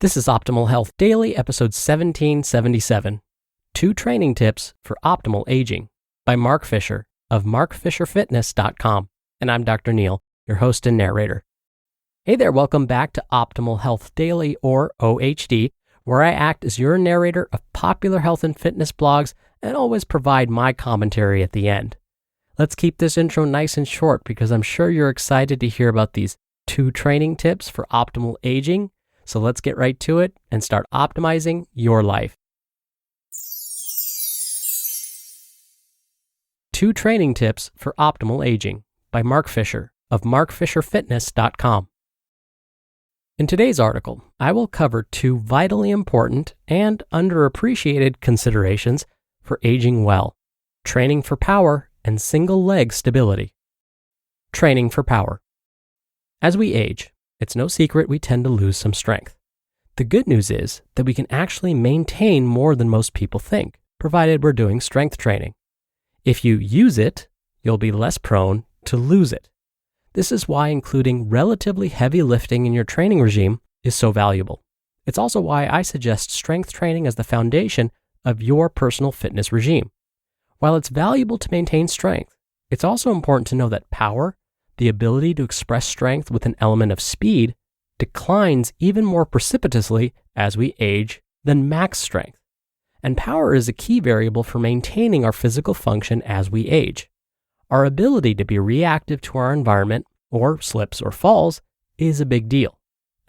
This is Optimal Health Daily, episode 1777, 2 Training Tips for Optimal Aging by Mark Fisher of markfisherfitness.com. And I'm Dr. Neil, your host and narrator. Hey there, welcome back to Optimal Health Daily, or OHD, where I act as your narrator of popular health and fitness blogs and always provide my commentary at the end. Let's keep this intro nice and short because I'm sure you're excited to hear about these 2 training tips for optimal aging. So let's get right to it and start optimizing your life. 2 Training Tips for Optimal Aging by Mark Fisher of markfisherfitness.com. In today's article, I will cover 2 vitally important and underappreciated considerations for aging well: training for power and single leg stability. Training for power. As we age, it's no secret we tend to lose some strength. The good news is that we can actually maintain more than most people think, provided we're doing strength training. If you use it, you'll be less prone to lose it. This is why including relatively heavy lifting in your training regime is so valuable. It's also why I suggest strength training as the foundation of your personal fitness regime. While it's valuable to maintain strength, it's also important to know that power, the ability to express strength with an element of speed, declines even more precipitously as we age than max strength. And power is a key variable for maintaining our physical function as we age. Our ability to be reactive to our environment, or slips or falls, is a big deal.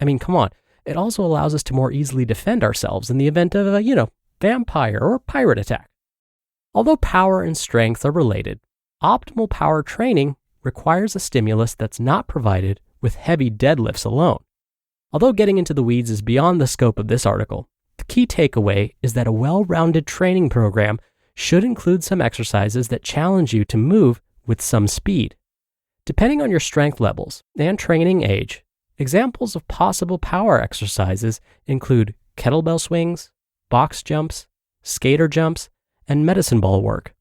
I mean, come on, it also allows us to more easily defend ourselves in the event of a, vampire or pirate attack. Although power and strength are related, optimal power training requires a stimulus that's not provided with heavy deadlifts alone. Although getting into the weeds is beyond the scope of this article, the key takeaway is that a well-rounded training program should include some exercises that challenge you to move with some speed. Depending on your strength levels and training age, examples of possible power exercises include kettlebell swings, box jumps, skater jumps, and medicine ball work.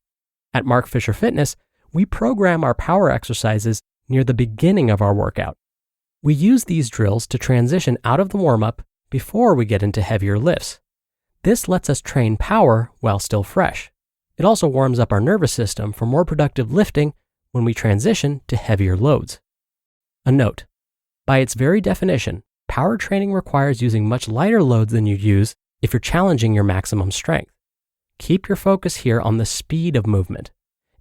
At Mark Fisher Fitness, we program our power exercises near the beginning of our workout. We use these drills to transition out of the warm-up before we get into heavier lifts. This lets us train power while still fresh. It also warms up our nervous system for more productive lifting when we transition to heavier loads. A note: by its very definition, power training requires using much lighter loads than you use if you're challenging your maximum strength. Keep your focus here on the speed of movement.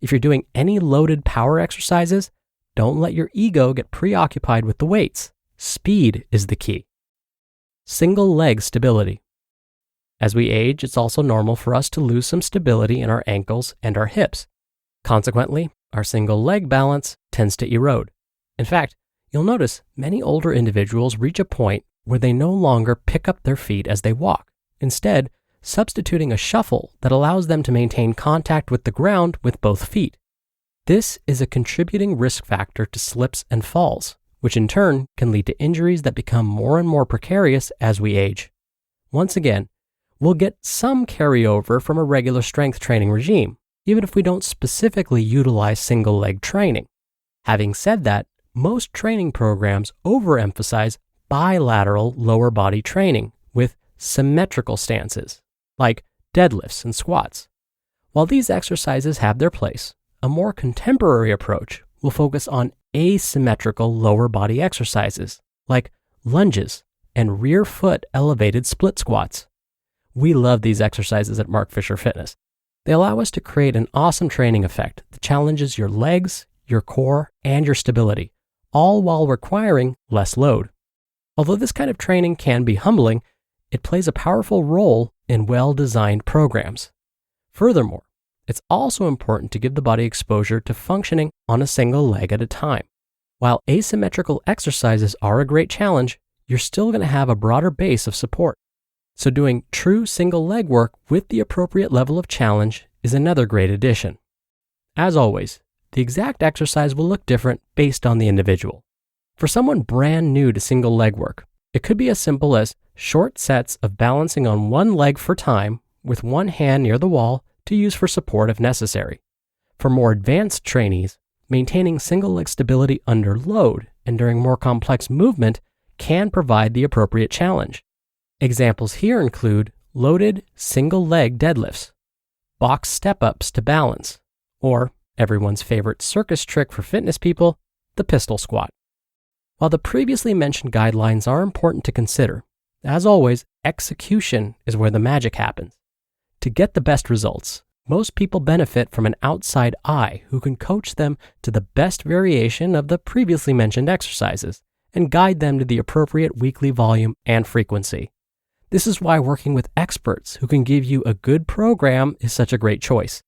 If you're doing any loaded power exercises, don't let your ego get preoccupied with the weights. Speed is the key. Single leg stability. As we age, it's also normal for us to lose some stability in our ankles and our hips. Consequently, our single leg balance tends to erode. In fact, you'll notice many older individuals reach a point where they no longer pick up their feet as they walk, instead substituting a shuffle that allows them to maintain contact with the ground with both feet. This is a contributing risk factor to slips and falls, which in turn can lead to injuries that become more and more precarious as we age. Once again, we'll get some carryover from a regular strength training regime, even if we don't specifically utilize single leg training. Having said that, most training programs overemphasize bilateral lower body training with symmetrical stances, like deadlifts and squats. While these exercises have their place, a more contemporary approach will focus on asymmetrical lower body exercises, like lunges and rear foot elevated split squats. We love these exercises at Mark Fisher Fitness. They allow us to create an awesome training effect that challenges your legs, your core, and your stability, all while requiring less load. Although this kind of training can be humbling, it plays a powerful role in well-designed programs. Furthermore, it's also important to give the body exposure to functioning on a single leg at a time. While asymmetrical exercises are a great challenge, you're still going to have a broader base of support. So doing true single leg work with the appropriate level of challenge is another great addition. As always, the exact exercise will look different based on the individual. For someone brand new to single leg work, it could be as simple as short sets of balancing on one leg for time with one hand near the wall to use for support if necessary. For more advanced trainees, maintaining single leg stability under load and during more complex movement can provide the appropriate challenge. Examples here include loaded single leg deadlifts, box step-ups to balance, or everyone's favorite circus trick for fitness people, the pistol squat. While the previously mentioned guidelines are important to consider, as always, execution is where the magic happens. To get the best results, most people benefit from an outside eye who can coach them to the best variation of the previously mentioned exercises and guide them to the appropriate weekly volume and frequency. This is why working with experts who can give you a good program is such a great choice.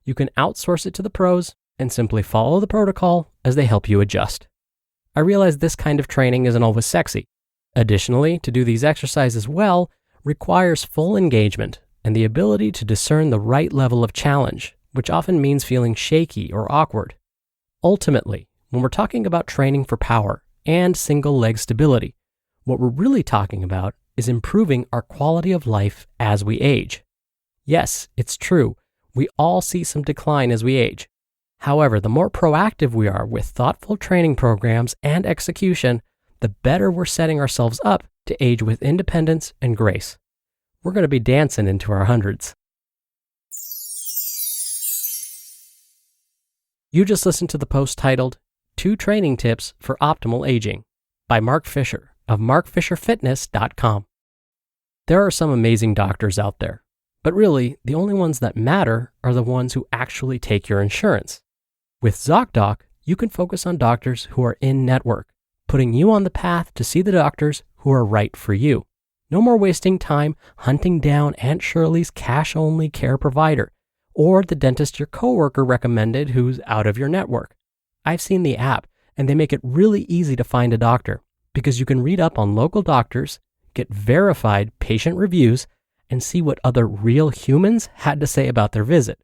You can outsource it to the pros and simply follow the protocol as they help you adjust. I realize this kind of training isn't always sexy. Additionally, to do these exercises well requires full engagement and the ability to discern the right level of challenge, which often means feeling shaky or awkward. Ultimately, when we're talking about training for power and single leg stability, what we're really talking about is improving our quality of life as we age. Yes, it's true, we all see some decline as we age. However, the more proactive we are with thoughtful training programs and execution, the better we're setting ourselves up to age with independence and grace. We're going to be dancing into our hundreds. You just listened to the post titled 2 Training Tips for Optimal Aging by Mark Fisher of markfisherfitness.com. There are some amazing doctors out there, but really the only ones that matter are the ones who actually take your insurance. With Zocdoc, you can focus on doctors who are in network, putting you on the path to see the doctors who are right for you. No more wasting time hunting down Aunt Shirley's cash-only care provider or the dentist your coworker recommended who's out of your network. I've seen the app, and they make it really easy to find a doctor because you can read up on local doctors, get verified patient reviews, and see what other real humans had to say about their visit.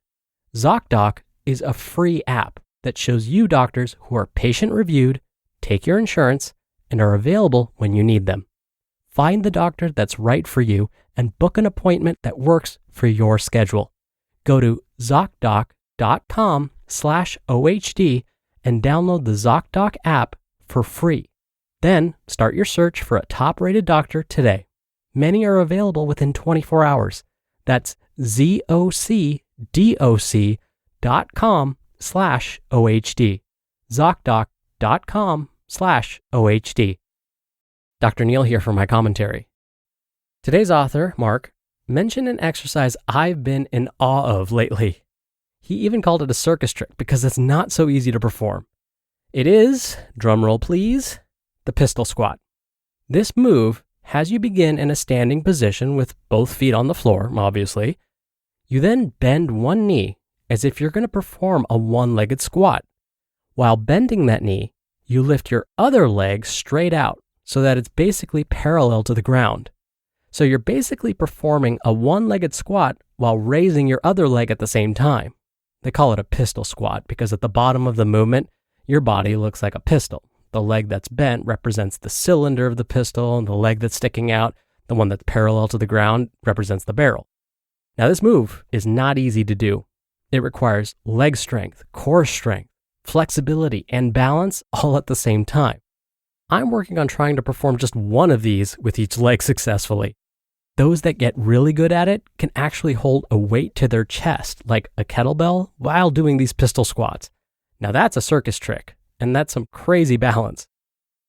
Zocdoc is a free app that shows you doctors who are patient-reviewed, take your insurance, and are available when you need them. Find the doctor that's right for you and book an appointment that works for your schedule. Go to Zocdoc.com/OHD and download the Zocdoc app for free. Then start your search for a top-rated doctor today. Many are available within 24 hours. That's Zocdoc.com/OHD. Zocdoc.com/OHD. Dr. Neil here for my commentary. Today's author, Mark, mentioned an exercise I've been in awe of lately. He even called it a circus trick because it's not so easy to perform. It is, drumroll please, the pistol squat. This move has you begin in a standing position with both feet on the floor, obviously. You then bend one knee as if you're going to perform a one-legged squat. While bending that knee, you lift your other leg straight out so that it's basically parallel to the ground. So you're basically performing a one-legged squat while raising your other leg at the same time. They call it a pistol squat because at the bottom of the movement, your body looks like a pistol. The leg that's bent represents the cylinder of the pistol, and the leg that's sticking out, the one that's parallel to the ground, represents the barrel. Now this move is not easy to do. It requires leg strength, core strength, flexibility, and balance all at the same time. I'm working on trying to perform just one of these with each leg successfully. Those that get really good at it can actually hold a weight to their chest, like a kettlebell, while doing these pistol squats. Now that's a circus trick, and that's some crazy balance.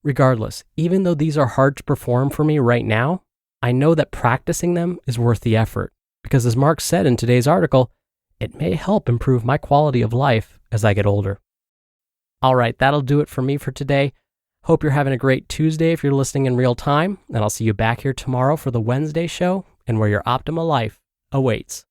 Regardless, even though these are hard to perform for me right now, I know that practicing them is worth the effort, because as Mark said in today's article, it may help improve my quality of life as I get older. All right, that'll do it for me for today. Hope you're having a great Tuesday if you're listening in real time, and I'll see you back here tomorrow for the Wednesday show and where your optimal life awaits.